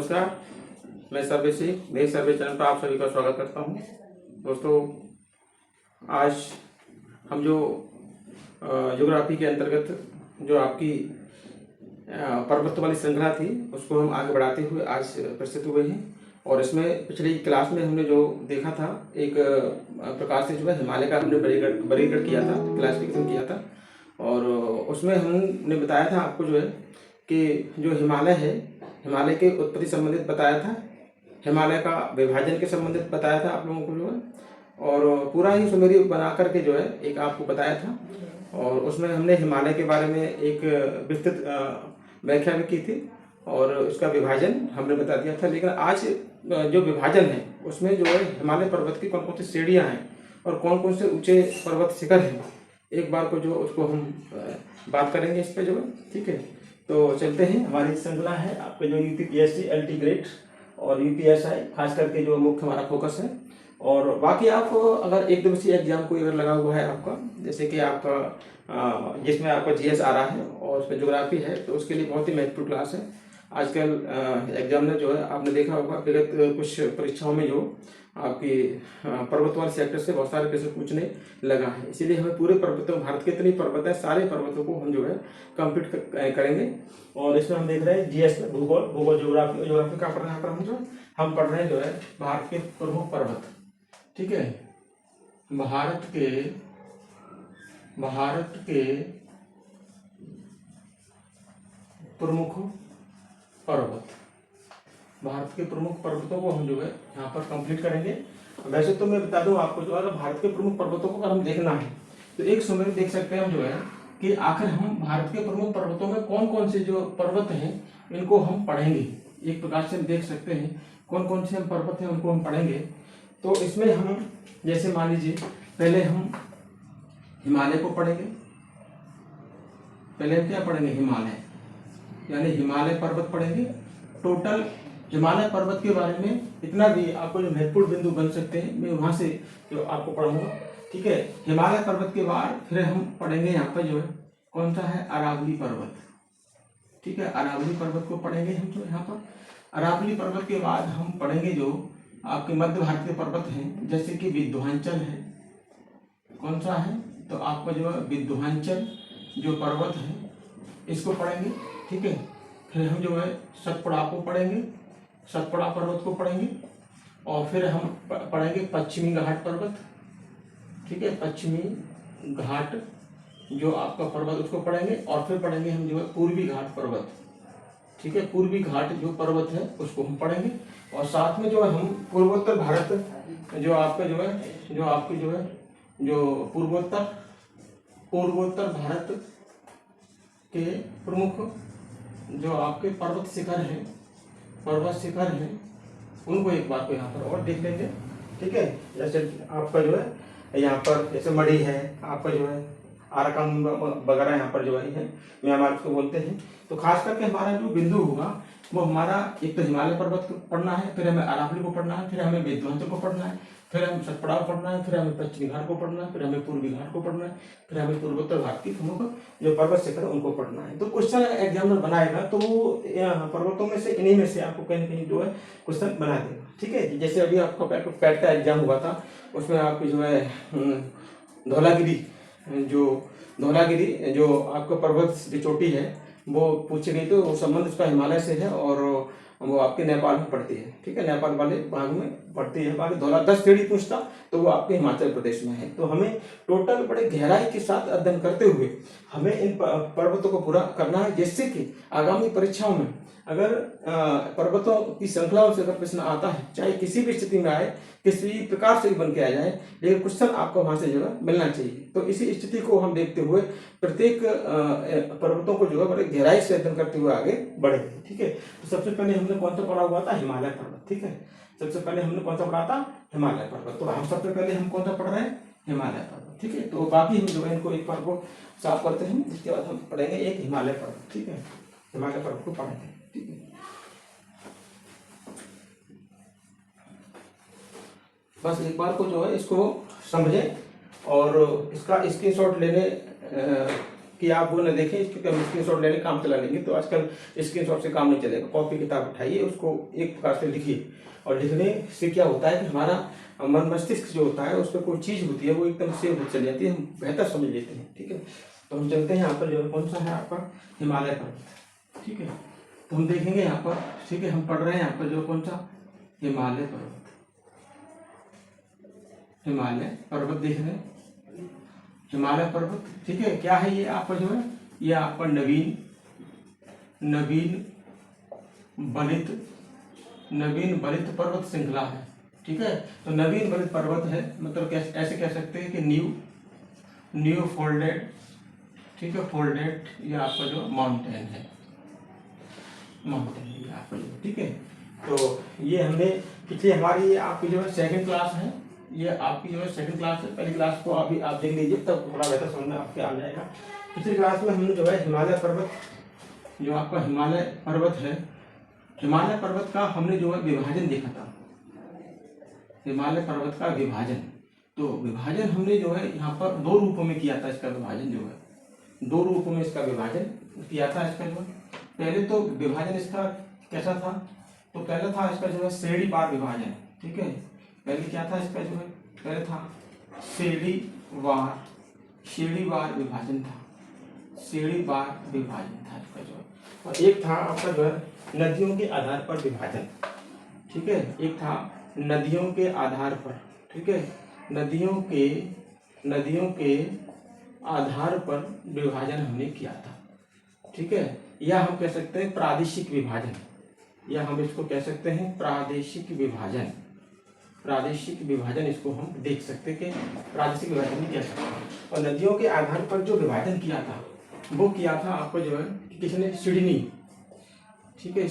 नमस्कार, मैं सर्वे सिंह देश सर्वे चैनल पर आप सभी का स्वागत करता हूं। दोस्तों, आज हम जो ज्योग्राफी के अंतर्गत जो आपकी पर्वत वाली श्रृंखला थी उसको हम आगे बढ़ाते हुए आज प्रस्तुत हुए हैं। और इसमें पिछली क्लास में हमने जो देखा था, एक प्रकार से जो है हिमालय का हमने वर्गीकरण किया था, क्लासिफिकेशन किया था। और उसमें हमने बताया था आपको जो है कि जो हिमालय है, हिमालय के उत्पत्ति संबंधित बताया था, हिमालय का विभाजन के संबंधित बताया था आप लोगों को जो है, और पूरा ही सुमेरी बना करके जो है एक आपको बताया था। और उसमें हमने हिमालय के बारे में एक विस्तृत व्याख्या भी की थी और उसका विभाजन हमने बता दिया था। लेकिन आज जो विभाजन है उसमें जो है हिमालय पर्वत की कौन कौन सी श्रेणियाँ हैं और कौन कौन से ऊंचे पर्वत शिखर हैं, एक बार को जो उसको हम बात करेंगे इस पर जो है। ठीक है, तो चलते हैं। हमारी श्रृंखला है आपके जो यूपीपीएससी, एलटी ग्रेड और यूपीएसआई, खास करके जो मुख्य हमारा फोकस है। और बाकी आप अगर एक दिवसीय एग्जाम कोई अगर लगा हुआ है आपका, जैसे कि आपका जिसमें आपका जीएस आ रहा है और उसमें ज्योग्राफी है, तो उसके लिए बहुत ही महत्वपूर्ण क्लास है। आजकल एग्जाम में जो है आपने देखा होगा विगत कुछ परीक्षाओं में जो आपकी पर्वतवार सेक्टर से बहुत सारे प्रश्न पूछने लगा है। इसीलिए हमें पूरे पर्वतों, भारत के जितने पर्वत है सारे पर्वतों को हम जो है कंप्लीट करेंगे। और इसमें हम देख रहे हैं जीएस में भूगोल, ज्योग्राफी का पढ़ रहे हैं। पर हम पढ़ रहे हैं जो है भारत के प्रमुख पर्वत। ठीक है, भारत के प्रमुख पर्वत, भारत के प्रमुख पर्वतों को हम जो है यहाँ पर कंप्लीट करेंगे। वैसे तो मैं बता दूं आपको, जो अगर भारत के प्रमुख पर्वतों को अगर हम देखना है तो एक सुमेर देख सकते हैं हम जो है कि आखिर हम भारत के प्रमुख पर्वतों में कौन कौन से जो पर्वत हैं इनको हम पढ़ेंगे। एक प्रकार से हम देख सकते हैं कौन कौन से हम पर्वत हैं उनको हम पढ़ेंगे। तो इसमें हम जैसे मान लीजिए पहले हम हिमालय को पढ़ेंगे। पहले हम क्या पढ़ेंगे? हिमालय, यानी हिमालय पर्वत पढ़ेंगे। टोटल हिमालय पर्वत के बारे में इतना भी आपको जो महत्वपूर्ण बिंदु बन सकते हैं मैं वहां से जो आपको पढ़ूंगा। ठीक है, हिमालय पर्वत के बाद फिर हम पढ़ेंगे यहाँ पर जो है कौन सा है, अरावली पर्वत। ठीक है, अरावली पर्वत को पढ़ेंगे हम जो यहाँ पर। अरावली पर्वत के बाद हम पढ़ेंगे जो आपके मध्य भारत के पर्वत हैं, जैसे कि विंध्याचल है। कौन सा है? तो आपका जो है विंध्याचल जो पर्वत है इसको पढ़ेंगे। ठीक है, फिर हम जो है सतपुड़ा को पढ़ेंगे, सतपुड़ा पर्वत को पढ़ेंगे। और फिर हम पढ़ेंगे पश्चिमी घाट पर्वत। ठीक है, पश्चिमी घाट जो आपका पर्वत उसको पढ़ेंगे। और फिर पढ़ेंगे हम जो है पूर्वी घाट पर्वत। ठीक है, पूर्वी घाट जो पर्वत है उसको हम पढ़ेंगे। और साथ में जो है हम पूर्वोत्तर भारत जो आपका जो है जो आपकी जो है जो पूर्वोत्तर भारत के प्रमुख जो आपके पर्वत शिखर हैं उनको एक बार को यहाँ पर और देख लेंगे। ठीक है, जैसे आपका जो है यहाँ पर जैसे मढ़ी है, आपका जो है आराकान वगैरह यहाँ पर जो है म्यांमार उसको बोलते हैं। तो खास करके हमारा जो बिंदु होगा वो हमारा एक तो हिमालय पर्वत को पढ़ना है, फिर हमें अरावली को पढ़ना है, फिर हमें विंध्याचल को पढ़ना है, फिर हमें सतपुड़ा को पढ़ना है, फिर हमें पश्चिमी घाट को पढ़ना है, फिर हमें पूर्वी घाट को पढ़ना है, फिर हमें पूर्वोत्तर घाट की प्रमुख जो पर्वत शिखर उनको पढ़ना है। तो क्वेश्चन एग्जामिनर बनाएगा तो वो पर्वतों में से इन्हीं में से आपको कहीं ना कहीं जो है क्वेश्चन बना देगा। ठीक है, जैसे अभी आपका पैट का एग्जाम हुआ था उसमें आपकी जो है धौलागिरी जो आपका पर्वत की चोटी है वो पूछी गई, तो संबंध उसका हिमालय से है और वो आपके नेपाल में पड़ती है। ठीक है, नेपाल वाले भाग में पड़ती है। बाकी धौला 10 श्रेणी पूछता तो वो आपके हिमाचल प्रदेश में है। तो हमें टोटल बड़े गहराई के साथ अध्ययन करते हुए हमें इन पर्वतों को पूरा करना है, जिससे कि आगामी परीक्षाओं में अगर पर्वतों की श्रृंखलाओं से अगर प्रश्न आता है, चाहे किसी भी स्थिति में आए, किसी प्रकार से भी बन के आ जाए, लेकिन क्वेश्चन आपको वहां से जो है मिलना चाहिए। तो इसी स्थिति को हम देखते हुए प्रत्येक पर्वतों को जो है बड़े गहराई से अध्ययन करते हुए आगे बढ़े। ठीक है, तो सबसे पहले हमने कौन सा पढ़ा हुआ था? हिमालय पर्वत। ठीक है, सबसे पहले हमने कौन सा पढ़ा था? हिमालय पर्वत। तो हम सबसे पहले हम कौन सा पढ़ रहे हैं? हिमालय पर्वत। ठीक है, तो बाकी हम जो है इनको एक बार को साफ करते हैं, जिसके बाद हम पढ़ेंगे एक हिमालय पर्वत। ठीक है, हिमालय पर्वत को पढ़ेंगे। ठीक है, बस एक बार को जो है इसको समझें और इसका स्क्रीनशॉट लेने कि आप वो न देखें, इसके हम स्क्रीनशॉट लेने काम चला लेंगे, तो आजकल स्क्रीनशॉट से काम नहीं चलेगा। कॉपी किताब उठाइए, उसको एक प्रकार से लिखिए, और लिखने से क्या होता है कि हमारा मन मस्तिष्क जो होता है उस पर कोई चीज़ होती है वो एकदम सेव हो चली जाती है, हम बेहतर समझ लेते हैं। ठीक है, तो हम चलते हैं यहाँ पर, जो है कौन सा है आपका हिमालय पर्वत। ठीक है, तो हम देखेंगे यहाँ पर, ठीक है, हम पढ़ रहे हैं यहाँ पर जो कौन सा हिमालय पर्वत, हिमालय पर्वत देख रहे हैं, हिमालय पर्वत। ठीक है, क्या है ये आपका जो है, ये आपका नवीन बलित पर्वत श्रृंखला है। ठीक है, तो नवीन बलित पर्वत है, मतलब ऐसे कह सकते हैं कि न्यू फोल्डेड, ठीक है, फोल्डेड ये आपका जो माउंटेन है, माउंटेन ये आपका जो, ठीक है। तो ये हमने पिछले हमारी आपकी जो है सेकंड क्लास है, ये आपकी जो है सेकंड क्लास है। पहली क्लास को अभी आप देख लीजिए, तब थोड़ा बेहतर समझ में आपके आ जाएगा। पिछली क्लास में हमने जो है हिमालय पर्वत, जो आपका हिमालय पर्वत है, हिमालय पर्वत का हमने जो है विभाजन देखा था, हिमालय पर्वत का विभाजन। तो विभाजन हमने जो है यहाँ पर दो रूपों में किया था, इसका विभाजन जो है दो रूपों में इसका विभाजन किया था। इसका जो पहले तो विभाजन इसका कैसा था, तो पहले था इसका जो है श्रेणीवार विभाजन। ठीक है, पहले क्या था इसका जो है, पहले था श्रेणीवार विभाजन था, श्रेणीवार विभाजन था इसका जो है। और एक था आपका जो है नदियों के आधार पर विभाजन। ठीक है, एक था नदियों के आधार पर, ठीक है, नदियों के आधार पर विभाजन हमने किया था। ठीक है, या हम कह सकते हैं प्रादेशिक विभाजन, या हम इसको कह सकते हैं प्रादेशिक विभाजन। प्रादेशिक विभाजन इसको हम देख सकते हैं कि प्रादेशिक विभाजन में क्या सकते हैं। और नदियों के आधार पर जो विभाजन किया था वो किया था आपको जो है किसने, सिडनी। ठीक है,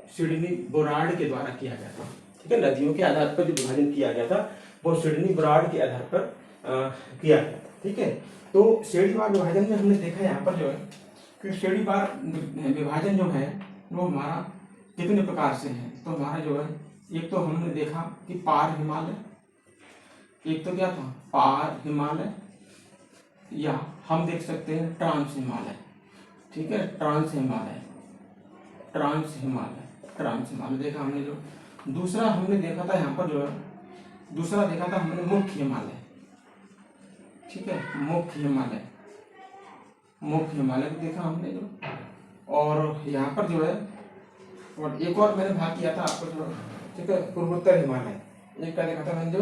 सिडनी बोरार्ड के द्वारा किया गया था। ठीक है, नदियों के आधार पर जो विभाजन किया गया था वो सिडनी बोरार्ड के आधार पर किया गया। ठीक है, तो श्रेणीवार विभाजन में हमने देखा यहाँ पर जो है कि श्रेणीवार विभाजन जो है वो हमारा कितने प्रकार से है। तो हमारा जो है एक तो हमने देखा कि पार हिमालय, एक तो क्या था पार हिमालय, या हम देख सकते हैं ट्रांस हिमालय। ठीक है, ट्रांस हिमालय देखा हमने। जो दूसरा हमने देखा था यहाँ पर जो है, दूसरा देखा था हमने मुख्य हिमालय। ठीक है, मुख्य हिमालय को देखा हमने जो, और यहाँ पर जो है और एक और मैंने भाग किया था आपको जो, ठीक है, पूर्वोत्तर हिमालय। एक का देखा था मैंने जो,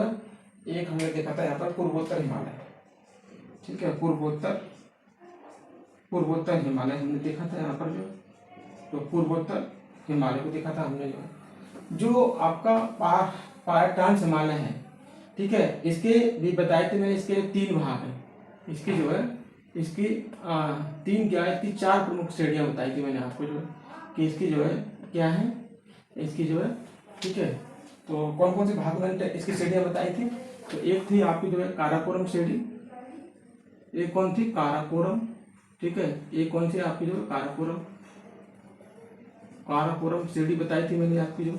एक हमने देखा था यहाँ पर पूर्वोत्तर हिमालय। ठीक है, पूर्वोत्तर हिमालय हमने देखा था यहाँ पर जो, तो पूर्वोत्तर हिमालय को देखा था हमने जो आपका पार ट्रांस हिमालय है। ठीक है, इसके भी बताए थे मैंने, इसके 3 भाग हैं। इसकी जो है इसकी 3 क्या है, इसकी 4 प्रमुख श्रेणियां बताई थी मैंने आपको जो, कि इसकी जो है क्या है, इसकी जो है, ठीक है, तो कौन कौन से भाग में इसकी श्रेणियां बताई थी। तो एक थी आपकी जो है काराकोरम श्रेणी, एक कौन थी काराकोरम। ठीक है, एक कौन सी आपकी जो काराकोरम श्रेणी बताई थी मैंने आपकी जो।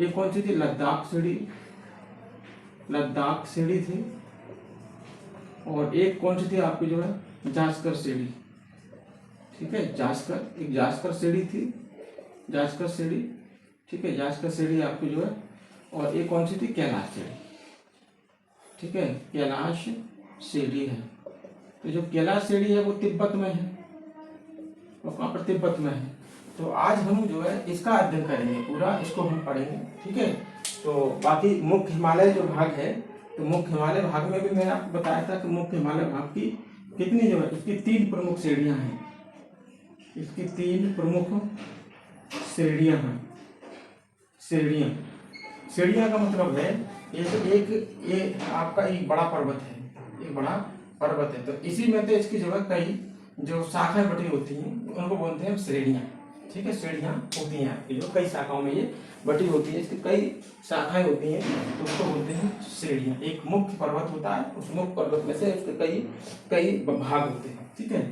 एक कौन सी थी लद्दाख श्रेणी थी, और एक कौन सी थी आपकी जो है जास्कर श्रेणी। ठीक है, जास्कर श्रेणी थी, जास्कर श्रेणी। ठीक है, जास्कर श्रेणी आपकी जो है, और एक कौन सी थी कैलाश श्रेणी। ठीक है, कैलाश श्रेणी है। तो जो कैलाश श्रेणी है वो तिब्बत में है, वो कहाँ पर, तिब्बत में है। तो आज हम जो है इसका अध्ययन करेंगे, पूरा इसको हम पढ़ेंगे। ठीक है, तो बाकी मुख्य हिमालय जो भाग है, तो मुख्य हिमालय भाग में भी मैंने आपको बताया था कि मुख्य हिमालय भाग की कितनी जो है, इसकी 3 प्रमुख श्रेणियां हैं। इसकी 3 प्रमुख श्रेणियां हैं। श्रेणियां का मतलब है ये आपका एक बड़ा पर्वत है, एक बड़ा पर्वत है, तो इसी में तो इसकी जो है कई जो शाखाएं बटी होती हैं उनको बोलते हैं श्रेणियां। ठीक है, श्रेणियां होती हैं आपकी जो कई शाखाओं में ये बटी होती है, इसकी कई शाखाएं होती हैं, तो उसको बोलते हैं श्रेणियां। एक मुख्य पर्वत होता है, उस मुख्य पर्वत में से उसके कई भाग होते हैं। ठीक है,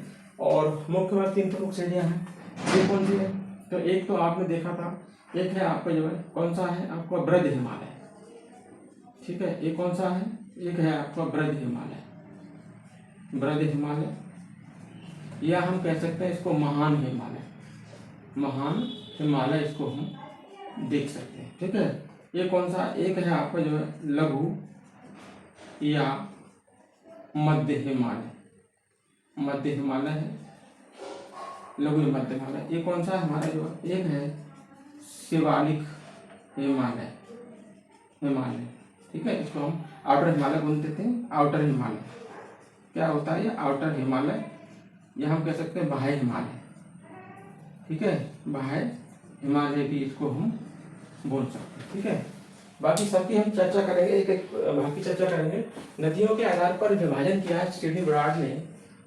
और मुख्य में 3 प्रमुख श्रेणियां हैं। ये कौन सी है, तो एक तो आपने देखा था, एक है आपका जो है कौन सा है आपका ब्रज हिमालय। ठीक है, एक कौन सा है, एक है आपका ब्रज हिमालय। या हम कह सकते हैं इसको महान हिमालय, महान हिमालय इसको हम देख सकते हैं। ठीक है, ये कौन सा, एक है आपका जो है लघु या मध्य हिमालय, मध्य हिमालय है, लघु मध्य हिमालय। ये कौन सा हमारा जो एक है शिवालिक हिमालय, हिमालय। ठीक है, इसको हम आउटर हिमालय बोलते थे, आउटर हिमालय क्या होता है, ये आउटर हिमालय, या हम कह सकते हैं बाह्य हिमालय। ठीक है, बाह्य हिमालय भी इसको हम बोल सकते हैं। ठीक है, बाकी सबकी हम चर्चा करेंगे, एक एक भाग की चर्चा करेंगे। नदियों के आधार पर विभाजन किया है स्टीफनी ब्राड ने,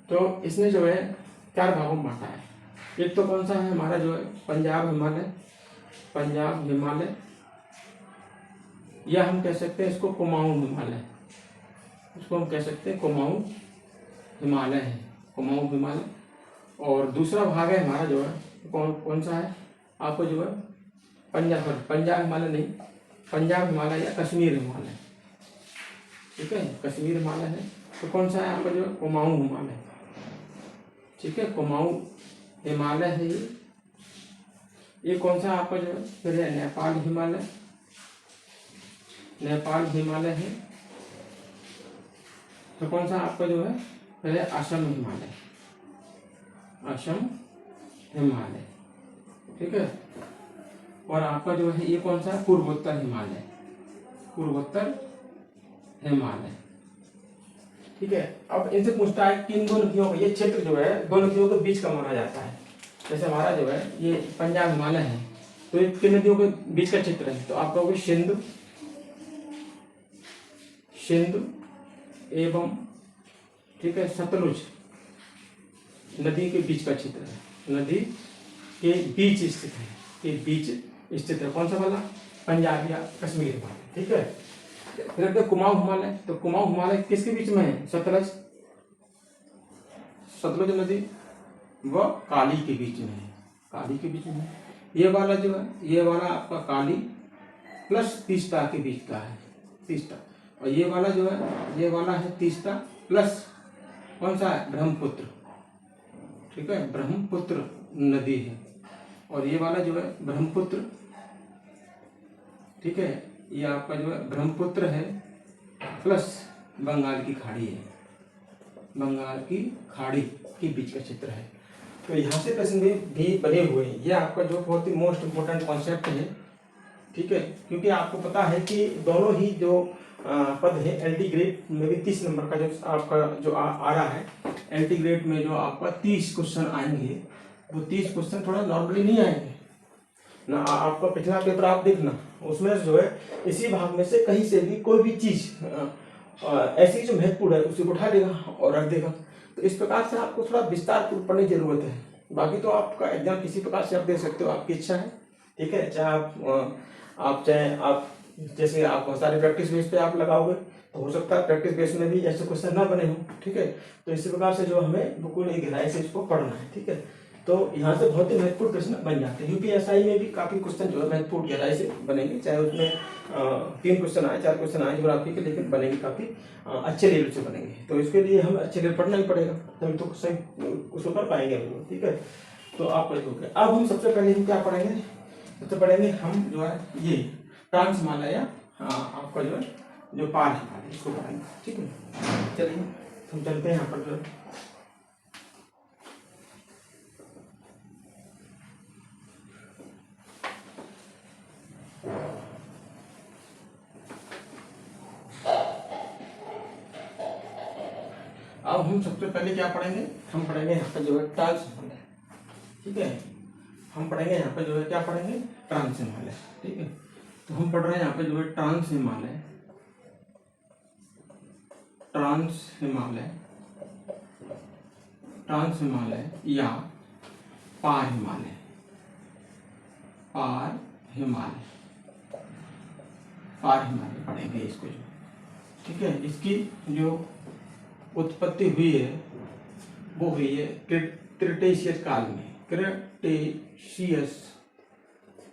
तो इसने जो है 4 भागों में बांटा है। एक तो कौन सा है हमारा जो है पंजाब हिमालय, पंजाब हिमालय, या हम कह सकते हैं इसको कुमाऊं हिमालय, इसको हम कह सकते हैं कुमाऊं हिमालय है, कुमाऊं हिमालय। और दूसरा भाग है हमारा जो है कौन सा है आपको जो है पंजाब हिमालय नहीं, पंजाब हिमालय या कश्मीर हिमालय। ठीक है, कश्मीर हिमालय है। तो कौन सा है आपका जो है कुमाऊं हिमालय। ठीक है, कुमाऊं हिमालय है ये कौन सा आपका जो है फिर है नेपाल हिमालय, नेपाल हिमालय है। तो कौन सा आपका जो है फिर है असम हिमालय, असम हिमालय। ठीक है, और आपका जो है ये कौन सा पूर्वोत्तर हिमालय, पूर्वोत्तर हिमालय। ठीक है, अब इनसे पूछता है कि इन दो नदियों का ये क्षेत्र जो है दो नदियों के बीच का माना जाता है। जैसे हमारा जो है ये पंजाब हिमालय है, तो ये किन नदियों के बीच का क्षेत्र है, तो आप कहोगे सिंधु, सिंधु एवं ठीक है सतलुज नदी के बीच का क्षेत्र है, नदी के बीच स्थित है, के बीच स्थित है। कौन सा वाला, पंजाब या कश्मीर हिमालय। ठीक है, फिर कुमाऊं हिमालय, तो कुमाऊं हिमालय किसके बीच में है, सतलज, सतलुज नदी व काली के बीच में है, काली के बीच में है। ये वाला जो है ये वाला आपका काली प्लस तीस्ता के बीच का है, तीस्ता। और ये वाला जो है ये वाला है तीस्ता प्लस कौन सा है ब्रह्मपुत्र। ठीक है, ब्रह्मपुत्र नदी है। और ये वाला जो है ब्रह्मपुत्र, ठीक है, ये आपका जो है ब्रह्मपुत्र है प्लस बंगाल की खाड़ी है, बंगाल की खाड़ी के बीच का क्षेत्र है। तो यहाँ से प्रश्न भी बने हुए हैं। ये आपका जो बहुत ही मोस्ट इम्पोर्टेंट कॉन्सेप्ट है। ठीक है, क्योंकि आपको पता है कि दोनों ही जो पद है एलटी ग्रेड में भी 30 नंबर का जो आपका जो आ रहा है, एलटी ग्रेड में जो आपका 30 क्वेश्चन आएंगे, वो 30 क्वेश्चन थोड़ा नॉर्मली नहीं आएंगे ना। आपका पिछला पेपर आप देखना, उसमें जो है इसी भाग में से कहीं से भी कोई भी चीज ऐसी जो महत्वपूर्ण है उसे उठा देगा और रख देगा। तो इस प्रकार से आपको थोड़ा विस्तार पूर्वक पढ़ने की जरूरत है। बाकी तो आपका एग्जाम किसी प्रकार से आप दे सकते हो, आपकी इच्छा है। ठीक है, चाहे आप जैसे आप बहुत सारे प्रैक्टिस बेस पे आप लगाओगे तो हो सकता है प्रैक्टिस बेस में भी ऐसे क्वेश्चन ना बने हो। ठीक है, तो इसी प्रकार से जो हमें बिल्कुल एक गहराई से इसको पढ़ना है। ठीक है, तो यहाँ से बहुत ही महत्वपूर्ण प्रश्न बन जाते हैं। यूपीएसआई में भी काफी क्वेश्चन जो है महत्वपूर्ण गहराई से बनेंगे, चाहे उसमें 3 क्वेश्चन आए 4 क्वेश्चन आए ज्योग्राफी के, लेकिन बनेंगे काफी अच्छे लेवल से बनेंगे। तो इसके लिए हम अच्छे लेवल पढ़ना ही पड़ेगा, तभी तो सही उसको कर पाएंगे हम लोग। ठीक है, तो आप पढ़ोगे। अब हम सबसे पहले हम क्या पढ़ेंगे, सबसे पढ़ेंगे हम जो है ये ट्रांस हिमालय या आपका जो है जो पार हिमालय, इसको पढ़ेंगे। ठीक है, चलिए हम चलते हैं यहाँ पर जो है अब हम सबसे पहले क्या पढ़ेंगे, हम पढ़ेंगे यहाँ पे जो है ट्रांस हिमालय। ठीक है, हम पढ़ेंगे यहाँ पे जो है क्या पढ़ेंगे, ट्रांस हिमालय। ठीक है, तो हम पढ़ रहे हैं यहाँ पे जो है trans Himalaya, trans Himalaya, trans Himalaya या पार हिमालय, पार हिमालय, पार हिमालय पढ़ेंगे इसको जो। ठीक है, इसकी जो उत्पत्ति हुई है वो हुई है क्रिटेशियस काल में। क्रिटेशियस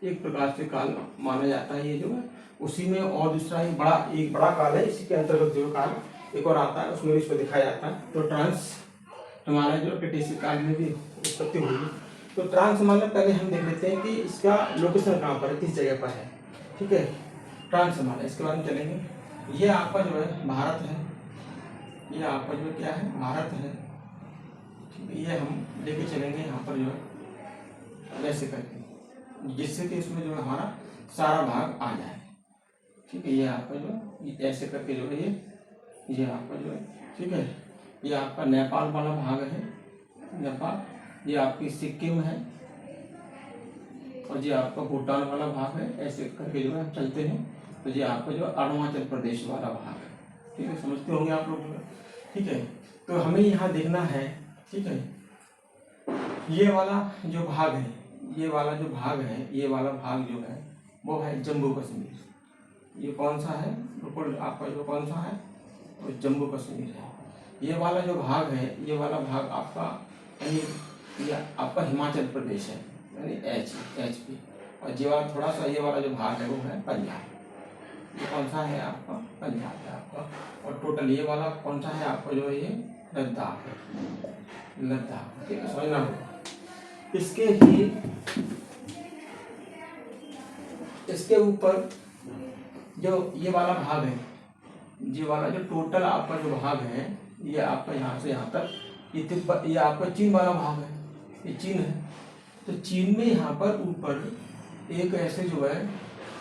एक प्रकार से काल माना जाता है ये जो है उसी में, और दूसरा एक बड़ा काल है, इसी के अंतर्गत जो काल एक और आता है उसमें इसको दिखाया जाता है। तो हिमालय जो क्रिटेशियस काल में भी उत्पत्ति हुई। तो ट्रांस हिमालय पहले हम देख लेते हैं कि इसका लोकेशन कहाँ पर है, किस जगह पर है। ठीक है, ट्रांस हिमालय इसके बारे में चलेंगे। ये आपका जो है भारत है, ये आपका जो क्या है भारत है। ठीक है, ये हम लेके चलेंगे यहाँ पर जो है ऐसे करके, जिससे कि इसमें जो है हमारा सारा भाग आ जाए। ठीक है, ये आपका जो ऐसे करके जो है ये आपका जो है, ठीक है, ये आपका नेपाल वाला भाग है, नेपाल, ये आपकी सिक्किम है, और ये आपका भूटान वाला भाग है। ऐसे करके जो है हम चलते हैं, तो ये आपका जो अरुणाचल प्रदेश वाला भाग है। ठीक है, समझते होंगे आप लोग। ठीक है, तो हमें यहाँ देखना है, ठीक है, ये वाला जो भाग है, ये वाला जो भाग है, ये वाला भाग जो है वो है जम्मू कश्मीर। ये कौन सा है, बिल्कुल आपका जो कौन सा है, तो जम्मू कश्मीर है। ये वाला जो भाग है, ये वाला भाग आपका यानी ये आपका हिमाचल प्रदेश है, यानी HP। और ये वाला थोड़ा सा ये वाला जो भाग है वो है पंजाब। ये कौन सा है आपका, पंजाब है आपका। और टोटल ये वाला कौन सा है आपका, जो है ये लद्दाख है, लद्दाख। ठीक है, समझना होगा। इसके ऊपर जो ये वाला भाग है, ये वाला जो टोटल आपका जो भाग है, ये आपका यहाँ से यहाँ तक ये तिब्बत, ये आपका चीन वाला भाग है, ये चीन है। तो चीन में यहाँ पर ऊपर एक ऐसे जो है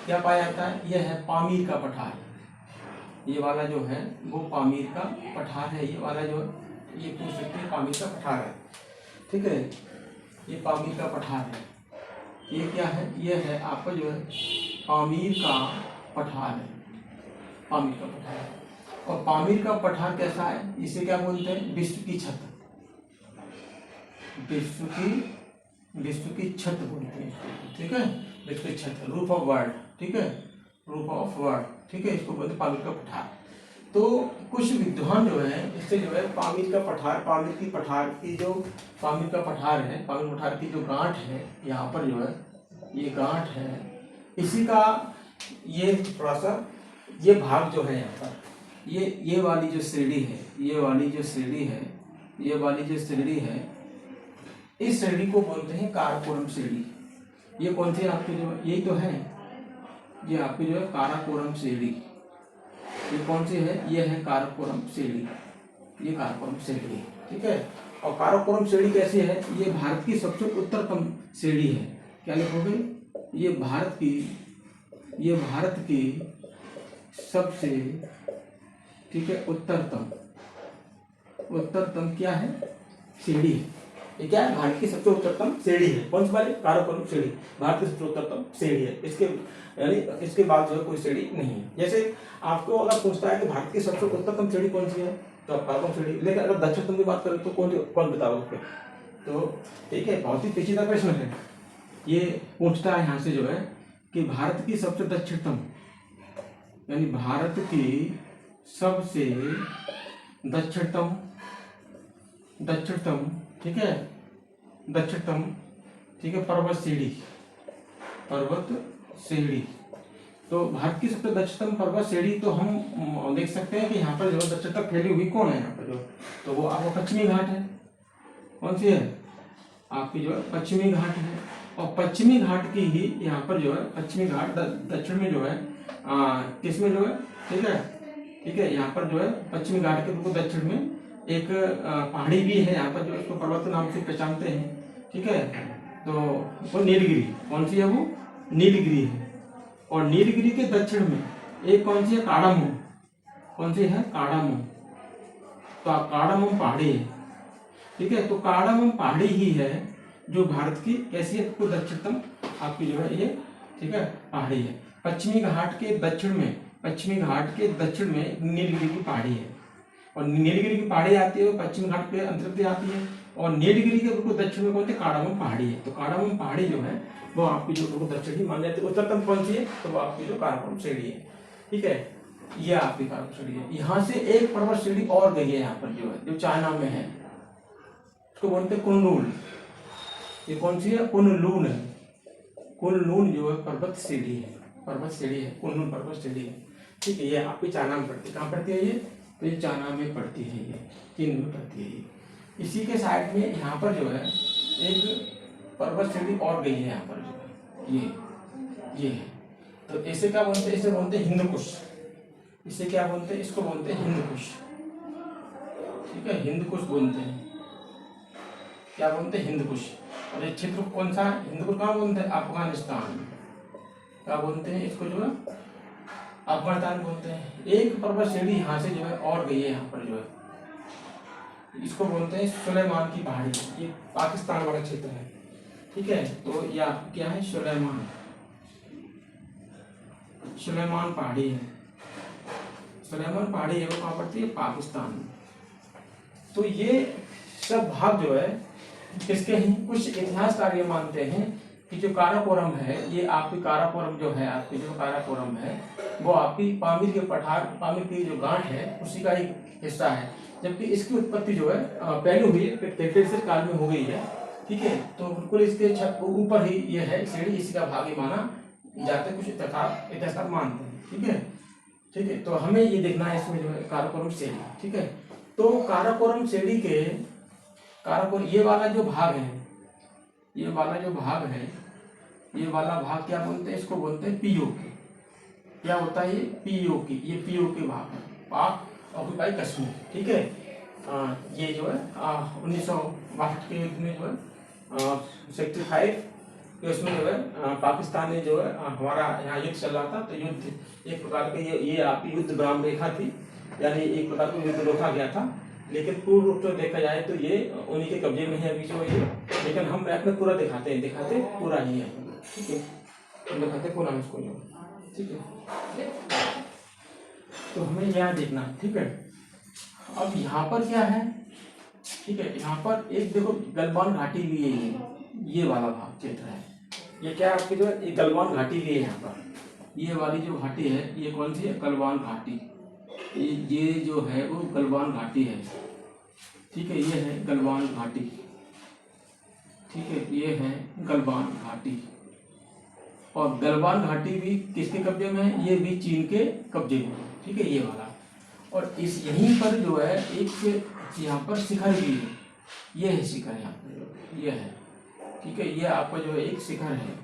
क्या पाया जाता है, यह है पामीर का पठार। ये वाला जो है वो पामीर का पठार है। ये वाला जो है ये पूछ सकते हैं पामीर का पठार है। ठीक है, ये पामीर का पठार है। ये क्या है, ये है आपका जो है पामीर का पठार है, पामीर का पठार। और पामीर का पठार कैसा है, इसे क्या बोलते हैं, विश्व की छत, विश्व की छत बोलते हैं। ठीक है, विश्व की छत, रूफ ऑफ वर्ल्ड। ठीक है, रूफ ऑफ वर्ल्ड। ठीक है, इसको बोलते हैं पामीर का पठार। तो कुछ विद्वान जो है इससे जो है पामीर का पठार, पामीर की पठार की जो पामीर का पठार है, पामीर पठार की जो गांठ है यहाँ पर जो है ये गांठ है, इसी का ये थोड़ा सा ये भाग जो है यहाँ पर ये वाली जो श्रेणी है, ये वाली जो श्रेणी है, ये वाली जो श्रेणी है, इस श्रेणी को बोलते हैं काराकोरम श्रेणी। ये कौन सी आपकी जो यही तो है, ये आपकी जो है काराकोरम श्रेणी। ये कौन सी है, ये है काराकोरम श्रेणी, ये काराकोरम श्रेणी। ठीक है, और काराकोरम श्रेणी कैसी है, ये भारत की सबसे उत्तरतम श्रेणी है। क्या लिखोगे, ये भारत की सबसे, ठीक है, उत्तरतम क्या है, श्रेणी है। ये क्या है, भारत की सबसे उत्तरतम श्रेणी है। कौन सी वाली, काराकोरम श्रेणी, भारत की सबसे उत्तरतम श्रेणी है। इसके यानी इसके बाद जो है कोई श्रेणी नहीं है। जैसे आपको अगर पूछता है कि भारत की सबसे उत्तरतम श्रेणी कौन सी है, तो आप काराकोरम श्रेणी, लेकिन अगर दक्षिणतम की बात करें तो कौन बताओगे। तो ठीक है, बहुत ही पेचीदा प्रश्न है। ये पूछता है यहाँ से जो है कि भारत की सबसे दक्षिणतम, यानी भारत की सबसे दक्षिणतम, ठीक है, दक्षिणतम, ठीक है, पर्वत श्रेणी। तो भारत की सबसे दक्षिणतम पर्वत श्रेणी, तो हम देख सकते हैं कि यहाँ पर जो दक्षिण तक फैली हुई कौन है यहाँ पर जो, तो वो आपका पश्चिमी घाट है। कौन सी है आपकी जो है पश्चिमी घाट है। और पश्चिमी घाट की ही यहाँ पर जो है पश्चिमी घाट दक्षिण में जो है किस में जो है, ठीक है, यहाँ पर जो है पश्चिमी घाट के बिल्कुल दक्षिण में एक पहाड़ी भी है यहाँ पर जो इसको पर्वत नाम से पहचानते हैं। ठीक है, तो वो नीलगिरी, कौन सी है वो, नीलगिरी है। और नीलगिरी के दक्षिण में एक कौन सी है, काडामोम। कौन सी है, काडामोम। तो काडामोम पहाड़ी है। ठीक है, तो काडामोम पहाड़ी ही है जो भारत की कैसी है, को दक्षिणतम आपकी जो है ये, ठीक है, पहाड़ी है। पश्चिमी घाट के दक्षिण में नीलगिरी की पहाड़ी है। और नीलगिरी की पहाड़ी आती है, पश्चिम घाट के अंतर्गत आती है। और नीलगिरी के बिल्कुल दक्षिण में कौन सी, काडामोम पहाड़ी है। तो काडामोम पहाड़ी जो है वो आपकी जो बिल्कुल दक्षिण ही मान जाती है। उत्तरतम कौन सी है, तो वो आपकी जो काराकोरम श्रेणी है। ठीक है, ये आपकी काराकोरम श्रेणी है। यहाँ से एक पर्वत श्रेणी और गई है यहाँ पर जो है, जो चाइना में है, उसको बोलते हैं कुनलुन। ये कौन सी है, कुनलुन है। कुनलुन जो है पर्वत श्रेणी है, कुनलुन पर्वत श्रेणी है। ठीक है, ये आपकी चाइना में पड़ती है। कहाँ पड़ती है ये, तो ये चाइना में पड़ती है, ये चीन में पड़ती है ये। इसी के साइड में यहाँ पर जो है एक पर्वत श्रेणी और गई है, यहाँ पर जो है ये है। तो इसे क्या बोलते हैं? इसे बोलते हैं हिंदू कुश। इसे क्या बोलते हैं? इसको बोलते हैं हिंदू कुश। ठीक है, हिंदू कुश बोलते हैं। क्या बोलते हैं? हिंदू कुश। और ये क्षेत्र कौन सा है? हिंदू कुश कहाँ बोलते हैं? अफगानिस्तान। क्या बोलते हैं इसको? जो है अफगानिस्तान बोलते हैं। एक पर्वत श्रेणी यहाँ से जो है और गई है, यहाँ पर जो है इसको बोलते हैं सुलेमान की पहाड़ी। ये पाकिस्तान वाला क्षेत्र है। ठीक है, तो यह क्या है? सुलेमान पहाड़ी है। सुलेमान पहाड़ी है, वो कहाँ पड़ती है? पाकिस्तान में। तो ये सब भाग जो है किसके हैं? कुछ इतिहासकार ये मानते हैं कि जो काराकोरम है, ये आपकी काराकोरम जो है, आपकी जो काराकोरम है वो आपकी पामीर के पठार, पामीर की जो गांठ है उसी का एक हिस्सा है। जबकि इसकी उत्पत्ति जो है पहले हुई है, क्रेटेशियस काल में हो गई है। ठीक है, तो बिल्कुल इसके छत ऊपर ही ये है श्रेणी, इसी का भाग ही माना जाता है, कुछ इतिहासकार मानते हैं। ठीक है, तो हमें ये देखना है इसमें जो है काराकोरम श्रेणी। ठीक है, तो काराकोरम श्रेणी के काराकोरम ये वाला जो भाग है, ये वाला जो भाग है, ये वाला भाग क्या बोलते हैं? इसको बोलते हैं पीओके। क्या होता है ये? पीओके। ये पीओके भाग है, पाक ऑक्युपाई कश्मीर। ठीक है, ये जो है 1962 के युद्ध में जो है 65 के उसमें जो है पाकिस्तान ने जो है हमारा यहाँ युद्ध चल रहा था, तो युद्ध एक प्रकार के ये आपकी युद्ध विराम रेखा थी, यानी एक प्रकार का युद्ध रोका गया था। लेकिन पूर्ण रूप से देखा जाए तो ये उन्हीं के कब्जे में है अभी जो ये, लेकिन हम मैप में पूरा दिखाते पूरा ही है। ठीक है, हम दिखाते पूरा इसको जो। ठीक है, तो हमें यहाँ देखना है। ठीक है, अब यहाँ पर क्या है? ठीक है, यहाँ पर एक देखो गलवान घाटी भी है, ये वाला भाग क्षेत्र है। ये क्या आपकी जो है गलवान घाटी भी है यहाँ पर। ये वाली जो घाटी है ये कौन सी है? गलवान घाटी। ये जो है वो गलवान घाटी है। ठीक है, ये है गलवान घाटी। ठीक है, ये है गलवान घाटी। और गलवान घाटी भी किसके कब्जे में है? ये भी चीन के कब्जे में है। ठीक है, ये वाला। और इस यहीं पर जो है एक यहाँ पर शिखर भी है, ये है शिखर यहाँ पर, ये है। ठीक है, ये आपका जो है एक शिखर है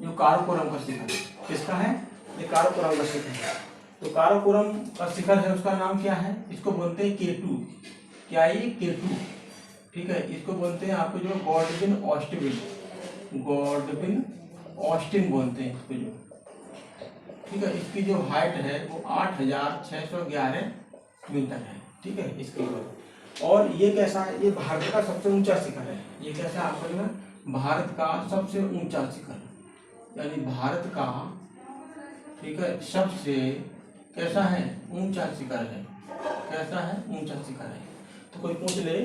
जो काराकोरम का शिखर है। किसका है? ये काराकोरम का शिखर है। तो काराकोरम का शिखर है, उसका नाम क्या है? इसको बोलते हैं केटू। क्या है ये? केटू। ठीक है, इसको बोलते हैं आपको जो गॉडविन ऑस्टिन बोलते हैं इसको जो। ठीक है, इसकी जो हाइट है वो 8611 मीटर है। ठीक है, इसकी और ये कैसा है? ये भारत का सबसे ऊंचा शिखर है। ये कैसा है आपको ना? भारत का सबसे ऊंचा शिखर, यानी भारत का, ठीक है, सबसे कैसा है? ऊंचा शिखर है। कैसा है? ऊंचा शिखर है। तो कोई पूछ ले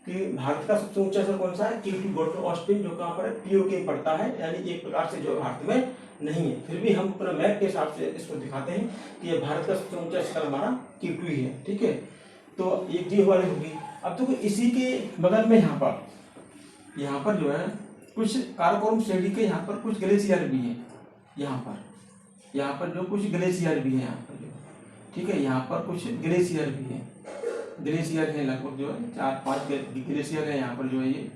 कि भारत का सबसे ऊंचा शिखर कौन सा है? केटू गॉडविन ऑस्टिन, जो कहाँ पर है? पीओके पड़ता है, यानी एक प्रकार से जो भारत में नहीं है। फिर भी हम अपने मैप के हिसाब से इसको दिखाते हैं कि ये भारत का सबसे ऊंचा शिखर हमारा केटू ही है। ठीक है, तो एक जी वाली होगी। अब तो इसी के बगल में यहाँ पर जो है कुछ काराकोरम श्रेणी के यहाँ पर कुछ ग्लेशियर भी है। यहाँ पर जो कुछ ग्लेशियर भी है यहाँ पर जो। ठीक है, यहाँ पर कुछ ग्लेशियर भी है। ग्लेशियर है लगभग जो है 4-5 ग्लेशियर है यहाँ पर जो है ये।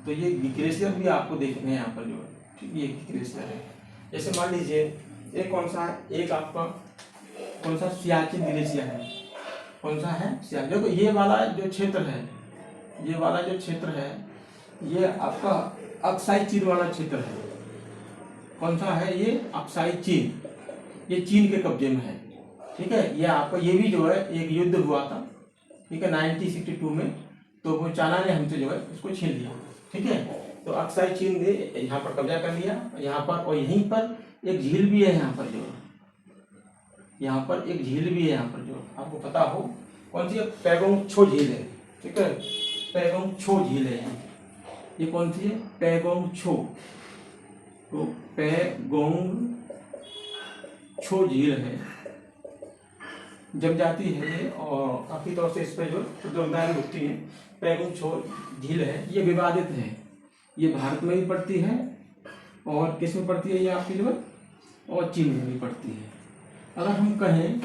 तो ये ग्लेशियर भी आपको देखने हैं यहाँ पर जो है। ठीक है, ये ग्लेशियर है। जैसे मान लीजिए एक कौन सा है? एक आपका कौन सा? सियाचिन ग्लेशियर है। कौन सा है? सियाचिन। देखो ये वाला जो क्षेत्र है, ये वाला जो क्षेत्र है ये आपका अक्साई चीन वाला क्षेत्र है। कौन सा है ये? अक्साई चीन। ये चीन के कब्जे में है। ठीक है, ये आपका ये भी जो है एक युद्ध हुआ था। ठीक है, 1962 में, तो वो चाइना ने हमसे जो है इसको छीन लिया। ठीक है, तो अक्साई चीन ने यहाँ पर कब्जा कर लिया यहाँ पर। और यहीं पर एक झील भी है यहाँ पर जो, यहाँ पर एक झील भी है यहाँ पर जो आपको पता हो। कौन सी? पैगोंग छो झील है। ठीक है, पैगोंग छो झील है। ये कौन सी है? पैगोंग छो। तो पैगोंग छो झील है, जम जाती है ये और काफी तौर से इस पर जो दुर्घटनाएं होती हैं। पैगोंग छो झील है, ये विवादित है। ये भारत में भी पड़ती है और किस में पड़ती है? ये आपकी जो है और चीन में भी पड़ती है। अगर हम कहें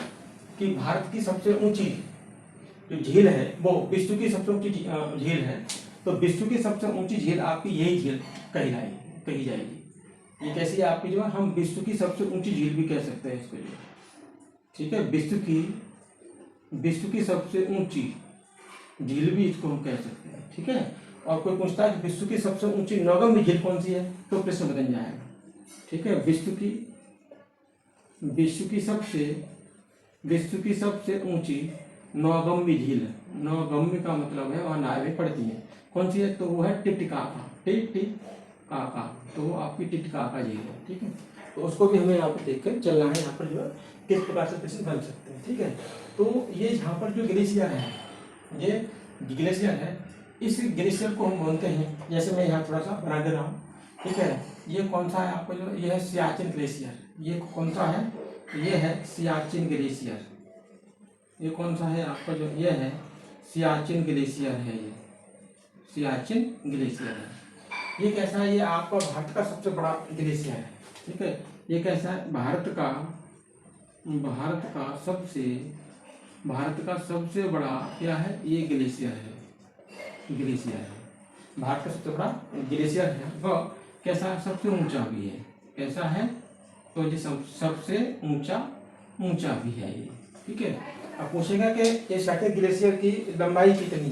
कि भारत की सबसे ऊंची जो झील है वो विश्व की सबसे ऊंची झील है, तो विश्व की सबसे ऊंची झील आपकी यही झील कही जाएगी। ये कैसी है आपकी जो है, हम विश्व की सबसे ऊंची झील भी कह सकते हैं इसको, ठीक है, विश्व की सबसे ऊंची झील भी इसको हम कह सकते हैं, ठीक है। और कोई पूछता है कि विश्व की सबसे ऊंची नौगम्य झील कौन सी है, तो प्रश्न बन जाएगा, ठीक है। विश्व की सबसे ऊंची नौगम्य झील है, नौगम्य का मतलब है वहाँ नावें पड़ती हैं, कौन सी है, तो वो है टिटिकाका, टिटिकाका, तो वो आपकी टिटिकाका झील है, ठीक है। तो उसको भी हमें यहाँ पर देखकर चलना है, यहाँ पर जो है किस प्रकार से प्रश्न बन सकते हैं, ठीक है। तो ये यहाँ पर जो ग्लेशियर है, ये ग्लेशियर है, इस ग्लेशियर को हम बोलते हैं, जैसे मैं यहाँ थोड़ा सा बना दे रहा हूँ, ठीक है। ये कौन सा है आपको जो, ये है सियाचिन ग्लेशियर, ये कौन सा है, ये है सियाचिन ग्लेशियर, ये कौन सा है आपका जो, ये है सियाचिन ग्लेशियर है, ये सियाचिन ग्लेशियर है। ये कैसा है, ये आपका भारत का सबसे बड़ा ग्लेशियर है, ठीक है। ये कैसा है, भारत का सबसे बड़ा क्या है, ये ग्लेशियर है, भारत का सबसे बड़ा ग्लेशियर है। वह कैसा है, सबसे ऊंचा भी है, कैसा है, तो ये सबसे ऊंचा भी है ये, ठीक है। अब पूछेगा कि ये सियाचिन ग्लेशियर की लंबाई कितनी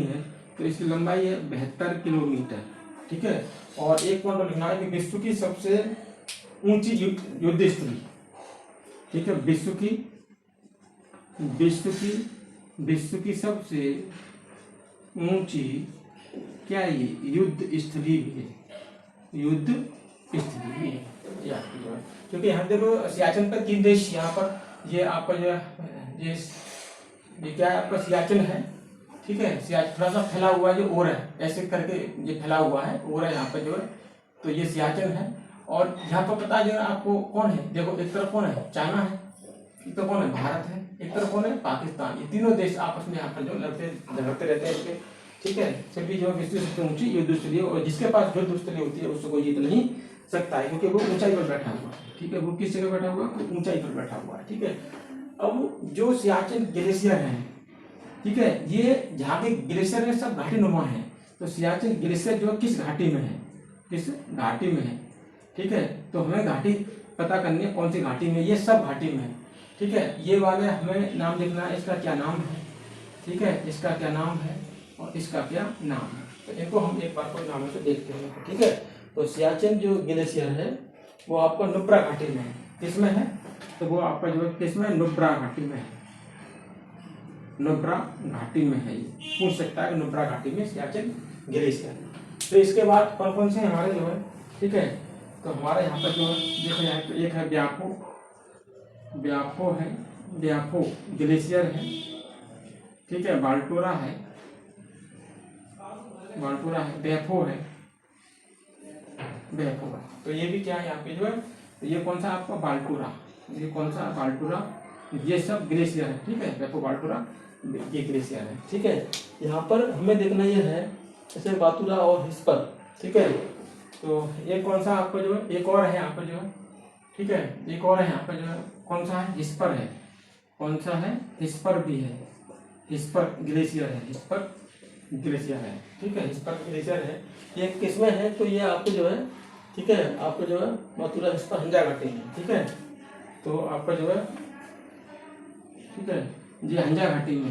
है, तो इसकी लंबाई है 72 किलोमीटर, ठीक है। और एक पॉइंट लिखना है कि विश्व की सबसे ऊंची युद्ध स्थली, ठीक है, विश्व की सबसे ऊंची क्या ये युद्ध स्थली भी है, क्योंकि यहाँ देखो सियाचिन पर 3 देश, यहाँ पर ये आपका जो है ये क्या है आपका सियाचिन है, ठीक है। सियाचिन थोड़ा सा फैला हुआ है, जो और है ऐसे करके ये फैला हुआ है, और है यहाँ पर जो है, तो ये सियाचिन है। और यहाँ पर पता है आपको कौन है, देखो एक तरफ कौन है, चाइना है, एक तरफ कौन है, भारत है, एक तरफ कौन है, पाकिस्तान। ये तीनों देश आपस में यहाँ पर जो लड़ते झगड़ते रहते हैं इसके, ठीक है। फिर भी जो विश्व सबसे ऊंची युद्ध स्थली, और जिसके पास युद्ध स्थली होती है उसको कोई जीत नहीं सकता है, क्योंकि वो ऊंचाई पर बैठा हुआ है, ठीक है। वो किस जगह बैठा हुआ है, ऊंचाई पर बैठा हुआ है, ठीक है। अब जो सियाचिन ग्लेशियर है, ठीक है, ये जहाँ के ग्लेशियर है सब घाटी नुमा है, तो सियाचिन ग्लेशियर जो किस घाटी में है, ठीक है। तो हमें घाटी पता करनी है, कौन सी घाटी में, ये सब घाटी में है, ठीक है। ये वाले हमें नाम लिखना है, इसका क्या नाम है, ठीक है, इसका क्या नाम है और इसका क्या नाम है, तो इनको हम एक बार कोई नाम से देखते हैं, ठीक है। तो सियाचिन जो ग्लेशियर है वो आपका नुब्रा घाटी में है, किसमें है, तो वो आपका जो है किसमें, नुब्रा घाटी में है, नुब्रा घाटी में है। ये पूछ सकता है कि नुब्रा घाटी में सियाचिन ग्लेशियर। तो इसके बाद कौन कौन से हमारे जो है, ठीक है, तो हमारे यहाँ पर जो है देखो, यहाँ तो एक है ब्याफो ग्लेशियर है, ठीक है, बाल्टोरा है, बेफो है, तो ये भी क्या है यहाँ पे जो है, तो ये कौन सा आपका बाल्टोरा, ये सब ग्लेशियर है, ठीक है, बेफो बाल्टोरा ये ग्लेशियर है, ठीक है। यहाँ पर हमें देखना ये है, जैसे बातुरा और हिस्पर, ठीक है। तो ये कौन सा आपका जो है, एक और है यहाँ पर जो है, ठीक है, एक और है यहाँ पर जो है, कौन सा है, हिस्पर है, कौन सा है, हिस्पर भी है, हिस्पर ग्लेशियर है, ठीक है, हिस्पर ग्लेशियर है। ये किसमें है, तो ये आपको जो है, ठीक है, आपको जो है मथुरा हिस्पर हंजा घाटी में, ठीक है। तो आपका जो है, ठीक है, ये हंजा घाटी में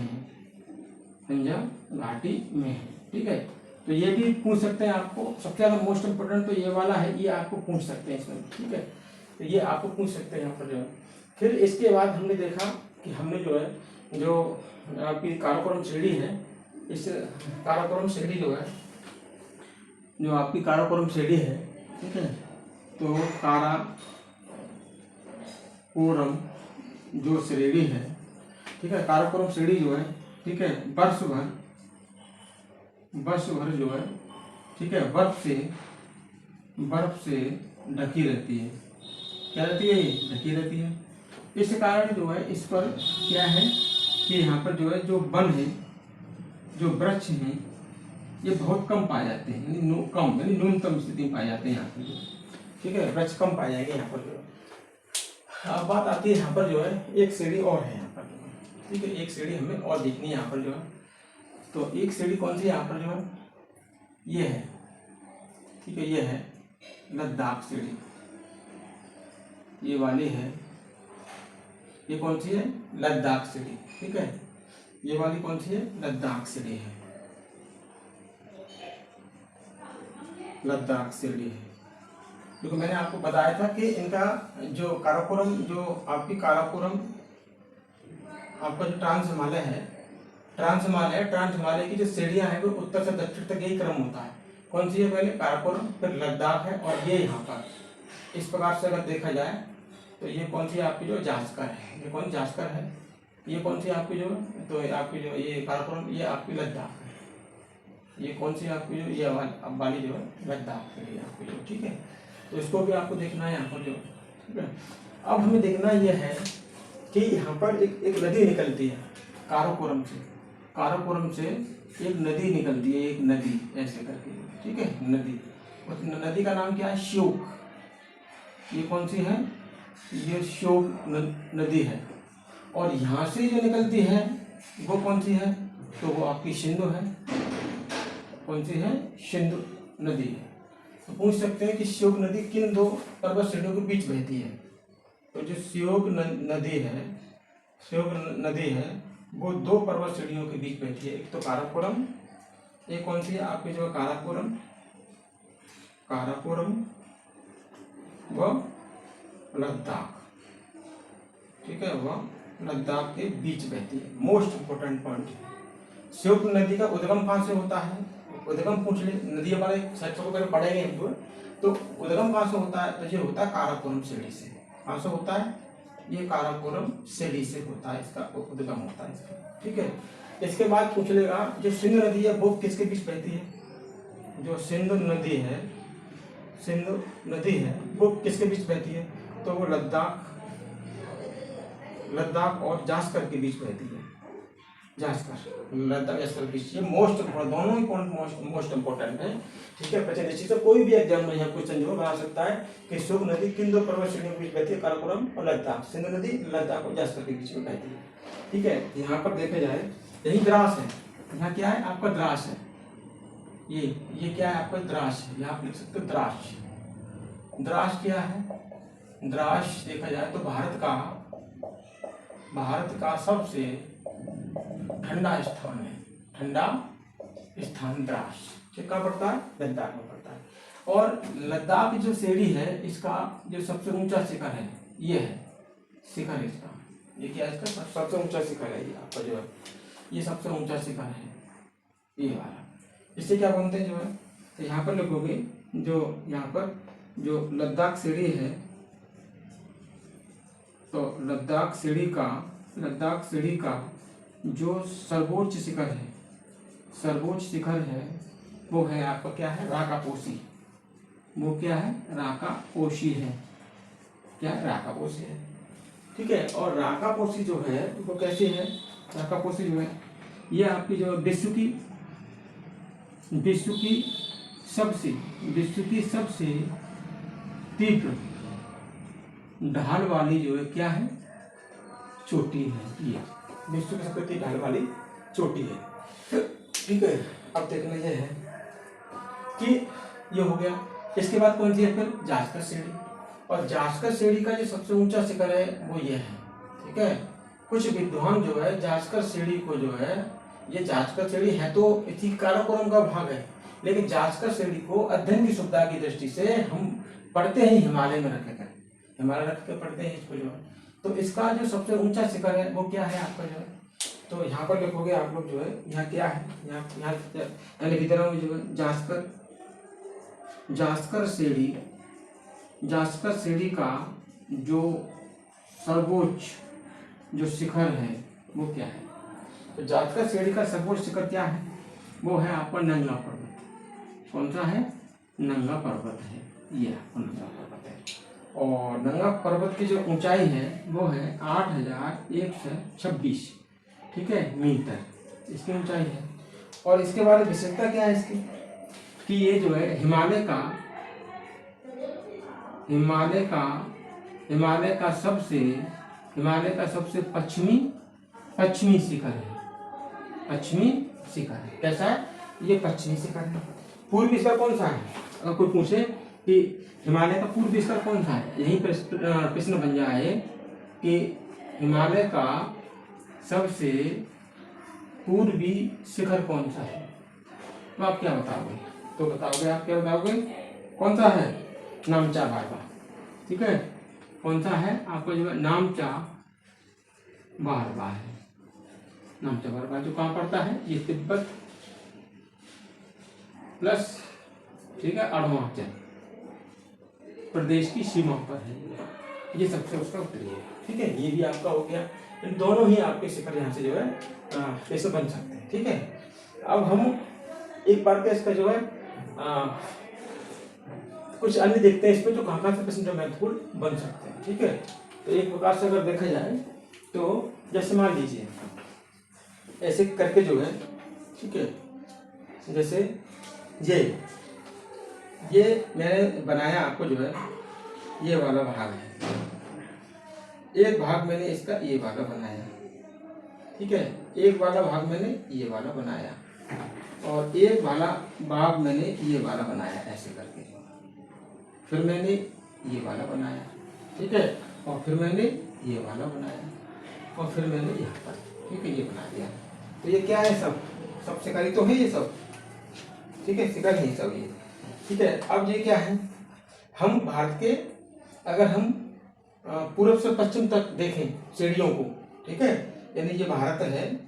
है, ठीक है। तो ये भी पूछ सकते हैं आपको, सबसे ज्यादा मोस्ट इम्पोर्टेंट तो ये वाला है, ये आपको पूछ सकते हैं इसमें, ठीक है। तो ये आपको पूछ सकते हैं यहाँ पर जो है। फिर इसके बाद हमने देखा कि हमने जो है, जो आपकी काराकोरम श्रेणी है, इस काराकोरम श्रेणी जो है, जो आपकी काराकोरम श्रेणी है, ठीक है, तो काराकोरम जो श्रेणी है, ठीक है, काराकोरम श्रेणी जो है, ठीक है, वर्ष भर जो है, ठीक है, बर्फ से ढकी रहती है, क्या रहती है, ये ढकी रहती है। इस कारण जो है इस पर क्या है कि यहाँ पर जो है, जो वन है, जो वृक्ष हैं, ये बहुत कम पाए जाते हैं, यानी न्यूनतम स्थिति में पाए जाते हैं यहाँ पर, ठीक है, वृक्ष कम पाए जाएंगे यहाँ पर जो, अब बात आती है यहाँ पर जो है एक सीढ़ी और है यहाँ पर, ठीक है, एक सीढ़ी हमें और दिखनी है यहाँ पर जो है। तो एक सीढ़ी कौन सी है यहाँ पर जो है, ये है, ठीक है, ये है लद्दाख सीढ़ी, ये वाली है, ये कौन सी है, लद्दाख सीढ़ी, ठीक है, ये वाली कौन सी है, लद्दाख सीढ़ी है, लद्दाख सीढ़ी है। क्योंकि मैंने आपको बताया था कि इनका जो काराकोरम, जो आपकी काराकोरम, आपका जो ट्रांस हिमालय है, ट्रांस हिमालय की जो सीढ़ियाँ हैं वो उत्तर से दक्षिण तक यही क्रम होता है। कौन सी है, पहले काराकोरम, फिर लद्दाख है, और ये यहाँ पर इस प्रकार से अगर देखा जाए तो ये कौन सी आपकी जो जास्कर है, ये कौन जास्कर है, ये कौन सी आपकी जो, तो आपकी जो ये काराकोरम, ये आपकी लद्दाख है, ये कौन सी आपकी जो ये वाली जो है लद्दाख के लिए आपकी जो, ठीक है। तो इसको भी आपको देखना है यहाँ पर जो, ठीक है। अब हमें देखना यह है कि यहाँ पर एक नदी निकलती है काराकोरम से, काराकोरम से एक नदी निकलती है, एक नदी ऐसे करके, ठीक है, नदी, उस नदी का नाम क्या है, श्योक। ये कौन सी है, ये श्योक नदी है। और यहाँ से जो निकलती है वो कौन सी है, तो वो आपकी सिंधु है। कौन सी है, सिंधु नदी है। तो पूछ सकते हैं कि श्योक नदी किन दो पर्वत श्रेणियों के बीच बहती है। तो जो श्योक नदी है, श्योक नदी है, वो दो पर्वत श्रेणियों के बीच बहती है। एक तो काराकोरम, एक कौन सी है आपकी जो काराकोरम, काराकोरम व लद्दाख, ठीक है, वह लद्दाख के बीच बहती है। मोस्ट इंपोर्टेंट पॉइंट, श्योक नदी का उद्गम कहाँ से होता है, उद्गम पूछ ले, नदी हमारे सेक्शन को पढ़ेंगे हम तो उद्गम कहाँ से होता है, तो ये होता है काराकोरम सीढ़ी से। कहाँ से होता है, ये काराकोरम सीढ़ी से होता है, इसका उद्गम होता है इसका, ठीक है। इसके बाद पूछ लेगा जो सिंधु नदी है वो किसके बीच बहती है, जो सिंधु नदी है, सिंधु नदी है वो किसके बीच बहती है, तो वो लद्दाख और जास्कर के बीच बहती है, जास्कर, लद्दाख जास्कर के बीच। ये मोस्ट दोनों ही पॉइंट मोस्ट इंपोर्टेंट है, ठीक है। प्रचलित से कोई भी एग्जाम में यहाँ क्वेश्चन जो बना सकता है कि श्योक नदी किन दो पर्वत श्रेणियों के बीच बहती है, काराकोरम और लद्दाख। सिंधु नदी लद्दाख और जास्कर के बीच में बहती है, ठीक है। यहाँ पर देखा जाए यही द्रास है, यहाँ क्या है आपका द्रास है, ये क्या है आपका द्रास है, यहाँ आप लिख सकते हो द्रास। द्रास क्या है, द्रास देखा जाए तो भारत का सबसे ठंडा स्थान है, ठंडा स्थान द्रास, कहाँ पड़ता है, लद्दाख में पड़ता है। और लद्दाख जो सीढ़ी है इसका जो सबसे ऊंचा शिखर है, ये है शिखर इसका, ये क्या है इसका सबसे ऊंचा शिखर है, ये आपका जो है ये सबसे ऊंचा शिखर है, ये वाला। इससे क्या बनते हैं जो है, तो यहाँ पर लिखोगे जो यहाँ पर जो लद्दाख सीढ़ी है, तो लद्दाख सीढ़ी का जो सर्वोच्च शिखर है वो है आपका क्या है, राकापोशी। वो क्या है, राकापोशी है, क्या है, राकापोशी है, ठीक है। और राकापोशी जो है वो कैसी है, राकापोशी जो है ये आपकी जो विश्व की सबसे तीव्र ढाल वाली जो है क्या है, चोटी है, ये विश्व की सबसे तीव्र ढाल वाली चोटी है, ठीक है। अब देखना यह है कि ये हो गया। इसके बाद कौन सी है फिर, जास्कर सीढ़ी। और जास्कर सीढ़ी का जो सबसे ऊंचा शिखर है वो ये है, ठीक है। कुछ विद्वान जो है जास्कर सीढ़ी को जो है, ये जास्कर सीढ़ी है तो इसी काराकोरम का भाग है, लेकिन जास्कर सीढ़ी को अध्ययन की सुविधा की दृष्टि से हम पढ़ते हैं हिमालय में रख के पढ़ते हैं इसको जो है। तो इसका जो सबसे ऊंचा शिखर है वो क्या है आपका जो है, तो यहाँ पर लिखोगे आप लोग जो है, यहाँ क्या है, यहाँ लिख दे रहा हूँ जो है जास्कर सीढ़ी का जो सर्वोच्च जो शिखर है वो क्या है, तो जास्कर सीढ़ी का सर्वोच्च शिखर क्या है, वो है आपका नंगा पर्वत। कौन सा है, नंगा पर्वत है, ये आपका नंगा पर्वत है। और नंगा पर्वत की जो ऊंचाई है वो है 8126, ठीक है, मीटर इसकी ऊंचाई है। और इसके बारे में विशेषता क्या है इसकी, कि ये जो है हिमालय का हिमालय का सबसे पश्चिमी शिखर है। पश्चिमी शिखर है। कैसा है? ये पश्चिमी शिखर है। पूर्वी शिखर कौन सा है? अगर कोई पूछे कि हिमालय का पूर्वी शिखर कौन सा है, यही प्रश्न बन जाए कि हिमालय का सबसे पूर्वी शिखर कौन सा है, तो आप क्या बताओगे? आप क्या बताओगे? कौन सा है? नामचा बारवा। ठीक है, कौन सा है? आपको जो नामचा बारवा है। नामचा बारवा जो कहाँ पड़ता है? ये तिब्बत प्लस, ठीक है, अरुणाचल प्रदेश की सीमा पर है। ये सबसे उसका उत्तरी है। ठीक है, ये भी आपका हो गया। इन दोनों ही आपके शिखर यहाँ से जो है ऐसे बन सकते हैं। ठीक है, अब हम एक बार का इसका जो है कुछ अन्य देखते हैं इसमें, जो कहाँ से प्रश्न जो महत्वपूर्ण बन सकते हैं। ठीक है, तो एक प्रकार से अगर देखा जाए तो जैसे मान लीजिए ऐसे करके जो है, ठीक है, जैसे ये मैंने बनाया, आपको जो है ये वाला भाग है, एक भाग मैंने इसका ये वाला बनाया। ठीक है, एक वाला भाग मैंने ये वाला बनाया और एक वाला भाग मैंने ये वाला बनाया, ऐसे करके। फिर मैंने ये वाला बनाया। ठीक है, और फिर मैंने ये वाला बनाया और फिर मैंने यहाँ पर, ठीक है, ये बना दिया। तो ये क्या है? सब शिकारी तो है ये सब। ठीक है, शिकार है सब ये। ठीक है, अब ये क्या है? हम भारत के, अगर हम पूर्व से पश्चिम तक देखें सीढ़ियों को, ठीक है, यानी ये भारत है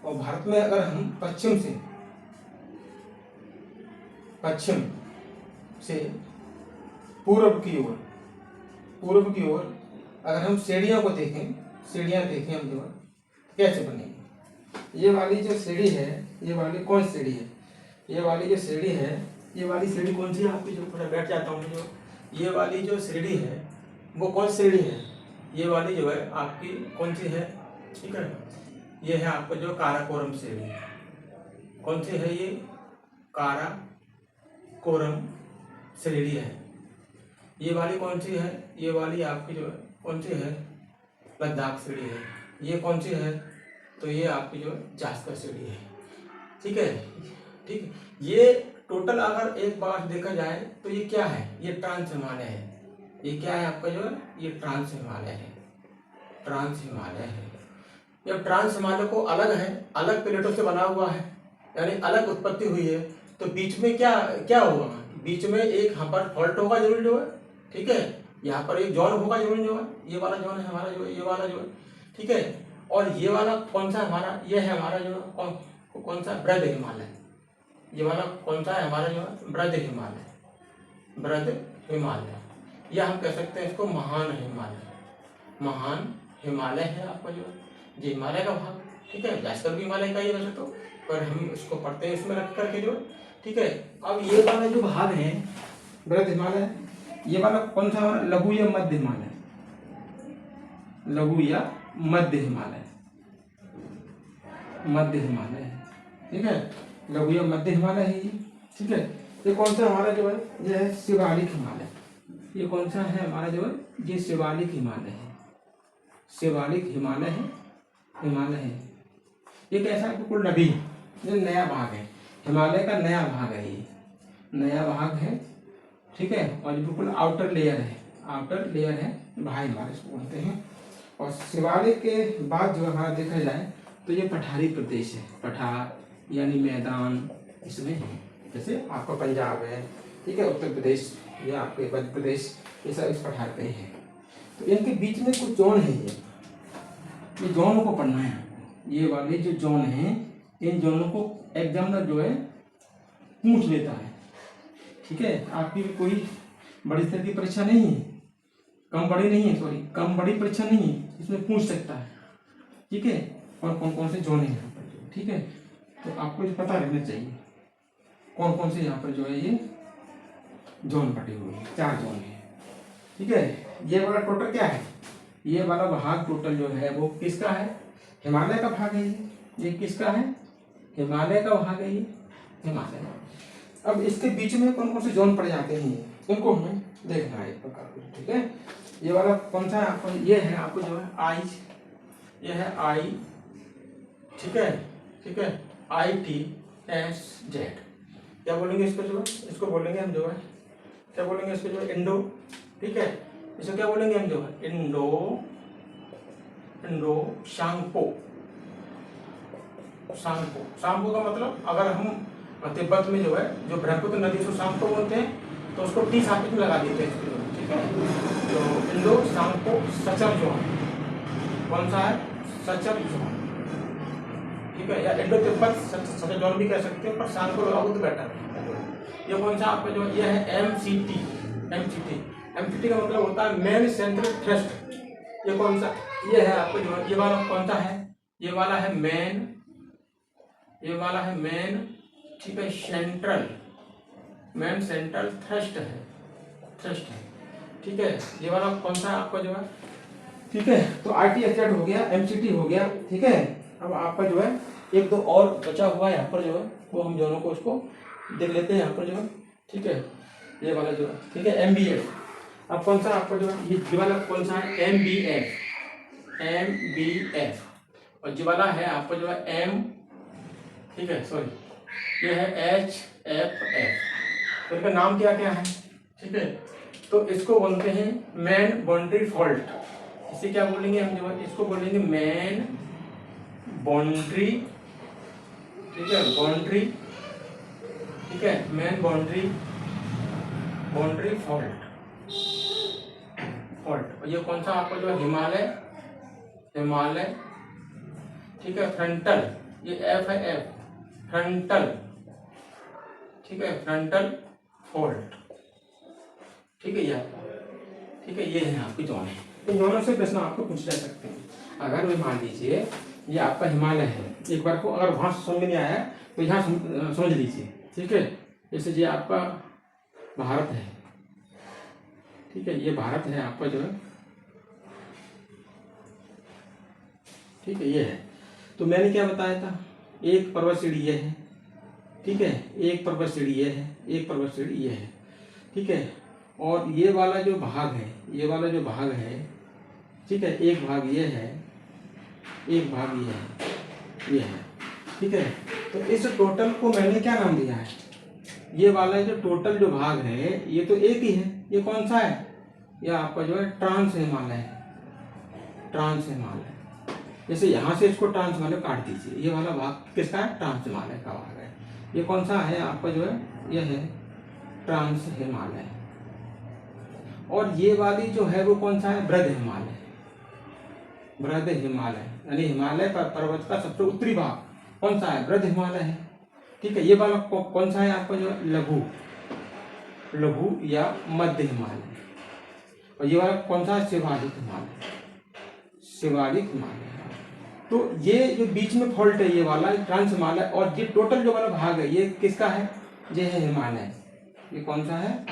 और भारत में अगर हम पश्चिम से पूर्व की ओर अगर हम सीढ़ियों को देखें, हम जो कैसे बनेगी? ये वाली जो सीढ़ी है, ये वाली कौन सीढ़ी है? ये वाली जो सीढ़ी है, ये वाली सीढ़ी कौन सी है आपकी? जो थोड़ा बैठ जाता हूँ, जो ये वाली जो सीढ़ी है वो कौन सीढ़ी है? ये वाली जो है आपकी कौन सी है? ठीक है, ये है आपको जो काराकोरम सीढ़ी। कौन सी है ये? काराकोरम सीढ़ी है। ये वाली कौन सी है? ये वाली आपकी जो है कौन सी है? लद्दाख सीढ़ी है। ये कौन सी है? तो ये आपकी जो जास्कर सीढ़ी है। ठीक है, ठीक, ये टोटल अगर एक बार देखा जाए तो ये क्या है? ये ट्रांस हिमालय है। ये क्या है आपका जो है? ये ट्रांस हिमालय है। जब ट्रांस हिमालय को अलग प्लेटों से बना हुआ है, यानी अलग उत्पत्ति हुई है, तो बीच में क्या होगा? बीच में एक यहाँ पर फॉल्ट होगा जरूर जो है। ठीक है, यहाँ पर एक जोन होगा जरूर जो है। ये वाला जोन है हमारा जो है, ये वाला जो है। ठीक है, और ये वाला कौन सा हमारा? ये है हमारा जो कौन सा? बृहद हिमालय। ये वाला कौन सा है हमारा जो है? बृहद हिमालय, या हम कह सकते हैं इसको महान हिमालय है आपका जो ये हिमालय का भाग। ठीक है, जास्कर भी हिमालय का ही वैसे तो, पर हम इसको पढ़ते हैं इसमें रख करके जो। ठीक है, अब ये वाला जो भाग है बृहद हिमालय, ये वाला कौन सा हमारा? लघु या मध्य हिमालय। ठीक है, लघु या मध्य हिमालय है ये। ठीक है, ये कौन सा हमारा जो है? ये है शिवालिक हिमालय। ये कौन सा है हमारा जो है? ये शिवालिक हिमालय है। ये कैसा है? बिल्कुल नवी, ये नया भाग है, हिमालय का नया भाग है, ये नया भाग है। ठीक है, और ये बिल्कुल आउटर लेयर है, बाह्य हिमालय इसको बोलते हैं। और शिवालिक के बाद जो हमारा देखा जाए तो ये पठारी प्रदेश है। पठार यानी मैदान इसमें है, जैसे आपका पंजाब है, ठीक है, उत्तर प्रदेश या आपके मध्य प्रदेश, ये सब इस पठार पे है। तो इनके बीच में कुछ जोन है, ये जोनों को पढ़ना है। ये वाले जो जोन हैं, इन जोनों को एग्जामिनर जो है पूछ लेता है। ठीक है, आपकी भी कोई बड़ी स्तर की परीक्षा नहीं है, कम बड़ी परीक्षा नहीं है, इसमें पूछ सकता है। ठीक है, और कौन कौन से जोन है यहाँ पर। ठीक है, तो आपको ये पता रहना चाहिए कौन कौन से यहाँ पर जो है ये जोन बटे हुए हैं। 4 जोन है। ठीक है, ये वाला टोटल क्या है? ये वाला भाग टोटल जो है वो किसका है? हिमालय का भाग है ये किसका है? हिमालय का भाग है ये, हिमालय। अब इसके बीच में कौन कौन से जोन पड़ जाते हैं? उनको हमें देखना है एक प्रकार को, ठीक है। ये वाला कौन सा है आपको, ये है आपको जो है आई, ये है आई, ठीक है, ठीक है, ITSZ। क्या बोलेंगे इसको जो है, इसको बोलेंगे हम जो है, क्या बोलेंगे इसको जो है, इंडो, ठीक है। इसको क्या बोलेंगे हम जो है, इंडो शांगपो। शांगपो, शांगपो का मतलब अगर हम तिब्बत में जो है, जो ब्रह्मपुत्र नदी से शांगपो बोलते हैं, तो उसको टी साबित में लगा देते हैं इसको, ठीक है। तो इंडो शांगपो सचर जोन, कौन सा है, सचर जोन, ठीक है, या इंडो तिब्बत सचर जोन भी कह सकते हो, पर शांगपो लगाओ तो बेटर है। ये कौन सा आपका जो ये है, MCT। MCT का मतलब होता है मेन सेंट्रल थ्रस्ट। ये कौन सा, ये है आपको जो ये वाला कौन सा है, ये वाला है मेन, ये वाला है मेन, ठीक है, मेन सेंट्रल थ्रस्ट है, ठीक है। ये वाला कौन सा आपका जो है, ठीक है। तो ITSZ हो गया, MCT हो गया, ठीक है। अब आपका जो है एक दो और बचा हुआ है यहाँ पर जो है, वो हम दोनों को उसको देख लेते हैं यहाँ पर जो है, ठीक है। ये वाला जो है, ठीक है, MBF। अब कौन सा आपका जो है, ये वाला कौन सा है, MBF। और ये वाला है आपका जो है M, ठीक है, सॉरी, ये है HFF। तो इनका नाम क्या क्या है, ठीक है। तो इसको बोलते हैं मैन बाउंड्री फॉल्ट। इसे क्या बोलेंगे हम जो है, इसको बोलेंगे मैन बाउंड्री, ठीक है, बाउंड्री, ठीक है, मैन बाउंड्री फॉल्ट। और ये कौन सा आपका जो है, हिमालय, ठीक है, फ्रंटल, ये F है, F फ्रंटल, ठीक है, फ्रंटल फॉल्ट, ठीक है। ये ठीक है, ये है आपकी जोन है। इन दोनों से प्रश्न आपको पूछ जा सकते हैं। अगर वे मान लीजिए ये आपका हिमालय है, एक बार को अगर वहां समझ में नहीं आया तो यहाँ समझ लीजिए, ठीक है। जैसे ये आपका भारत है, ठीक है, ये भारत है आपका जो है, ठीक है, ये है। तो मैंने क्या बताया था, एक पर्वत श्रेणी ये है, ठीक है, एक पर्वत श्रेणी ये है, एक पर्वत श्रेणी ये है, ठीक है। और ये वाला जो भाग है, ये वाला जो भाग है, ठीक है, एक भाग ये है, एक भाग ये है, ये है, ठीक है। तो इस टोटल को मैंने क्या नाम दिया है, ये वाला जो टोटल जो भाग है ये तो एक ही है। ये कौन सा है, ये आपका जो है ट्रांस हिमालय है, ट्रांस हिमालय। जैसे यहाँ से इसको ट्रांस हिमालय काट दीजिए, ये वाला भाग किसका है, ट्रांस हिमालय का भाग है। ये कौन सा है आपका जो है, ये है ट्रांस हिमालय। और ये वाली जो है वो कौन सा है, बृहद हिमालय, बृहद हिमालय, यानी हिमालय पर्वत का सबसे उत्तरी भाग कौन सा है, बृहद हिमालय है, ठीक है। ये वाला कौन सा है आपका जो है, लघु या मध्य हिमालय। और ये वाला कौन सा है, शिवालिक हिमालय, शिवालिक हिमालय। तो ये जो बीच में फॉल्ट है ये वाला ट्रांस हिमालय, और ये टोटल जो वाला भाग है ये किसका है, ये है हिमालय। ये कौन सा है,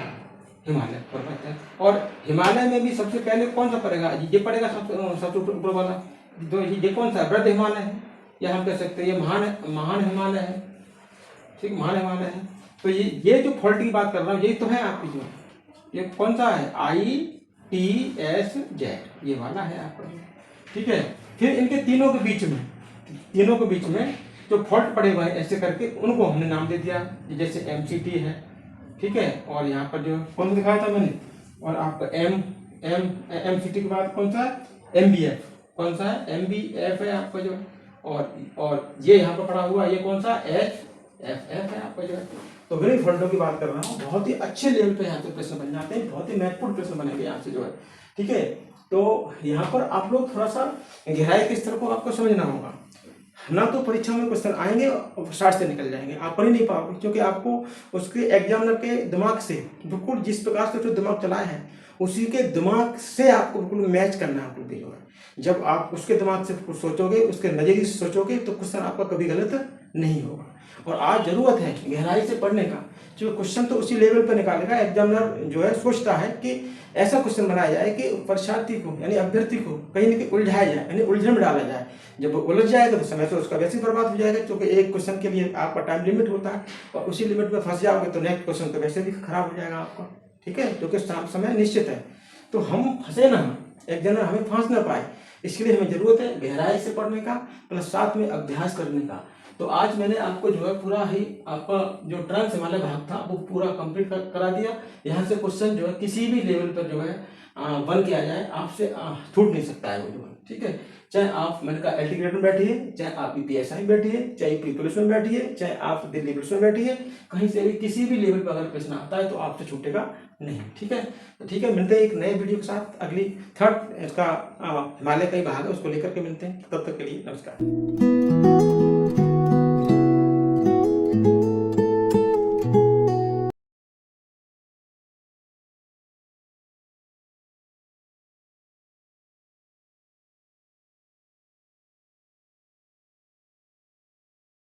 हिमालय पर्वत है। और हिमालय में भी सबसे पहले कौन सा पड़ेगा, ये पड़ेगा सबसे ऊपर वाला। तो ये कौन सा है, बृहद हिमालय है, या हम कह सकते हैं ये महान हिमालय है, ठीक, महान हिमालय है। तो ये जो फॉल्ट की बात कर रहा हूँ यही तो है आपकी जो, ये कौन सा है, ITSZ, ये वाला है आपका, ठीक है। फिर इनके तीनों के बीच में जो फॉल्ट पड़े हुए हैं ऐसे करके उनको हमने नाम दे दिया, जैसे MCT है, ठीक है। और यहाँ पर जो कौन दिखाया था मैंने, और आपका MCT के बाद कौन सा है, MBF, कौन सा है, MBF है आपका जो, और ये यहाँ पर पड़ा हुआ ये कौन सा, HFF है आपका जो है। तो विभिन्न फॉल्टों की बात कर रहा हूँ, बहुत ही अच्छे लेवल पे यहाँ पे प्रश्न बन जाते हैं, बहुत ही महत्वपूर्ण प्रश्न बनेंगे यहाँ से जो है, ठीक है। तो यहाँ पर आप लोग थोड़ा सा गहराई के स्तर को आपको समझना होगा, ना तो परीक्षा में क्वेश्चन आएंगे और शार्ट से निकल जाएंगे, आप पढ़ ही नहीं पाओगे, क्योंकि आपको उसके एग्जामिनर के दिमाग से बिल्कुल जिस प्रकार से जो दिमाग चलाए हैं उसी के दिमाग से आपको बिल्कुल मैच करना है बिल्कुल जो है। जब आप उसके दिमाग से कुछ सोचोगे, उसके नज़रिए से सोचोगे, तो क्वेश्चन आपका कभी गलत नहीं होगा। और आज जरूरत है गहराई से पढ़ने का, क्योंकि क्वेश्चन तो उसी लेवल पर निकालेगा। एग्जामिनर जो है सोचता है कि ऐसा क्वेश्चन बनाया जाए कि परीक्षार्थी को यानी अभ्यर्थी को कहीं न कहीं उलझाया जाए, यानी उलझन में डाला जाए। जब वो उलझ जाएगा तो समय तो उसका वैसे ही बर्बाद हो जाएगा, क्योंकि एक क्वेश्चन के लिए आपका टाइम लिमिट होता है, और उसी लिमिट में फंस जाओगे तो नेक्स्ट क्वेश्चन तो वैसे भी खराब हो जाएगा आपका, ठीक है, क्योंकि समय निश्चित है। तो हम फंसे ना, एग्जामिनर हमें फांस ना पाए, इसके लिए हमें जरूरत है गहराई से पढ़ने का, प्लस साथ में अभ्यास करने का। तो आज मैंने आपको जो है पूरा ही आपका जो ट्रांस वाला भाग था वो पूरा कंप्लीट करा दिया। यहाँ से क्वेश्चन जो है किसी भी लेवल पर जो है बन के आ जाए, आपसे छूट नहीं सकता है वो जो है, ठीक है। चाहे आप मैंने कहा एलटी ग्रेड में बैठिए, चाहे आप यूपीएसआई में बैठिए, चाहे प्री पुलिस में बैठिए, चाहे आप दिल्ली पुलिस में बैठिए, कहीं से भी किसी भी लेवल पर अगर प्रश्न आता है तो आपसे छूटेगा नहीं, ठीक है। तो ठीक है, मिलते हैं एक नए वीडियो के साथ। अगली थर्ड इसका हिमालय का ही भाग है, उसको लेकर के मिलते हैं। तब तक के लिए नमस्कार।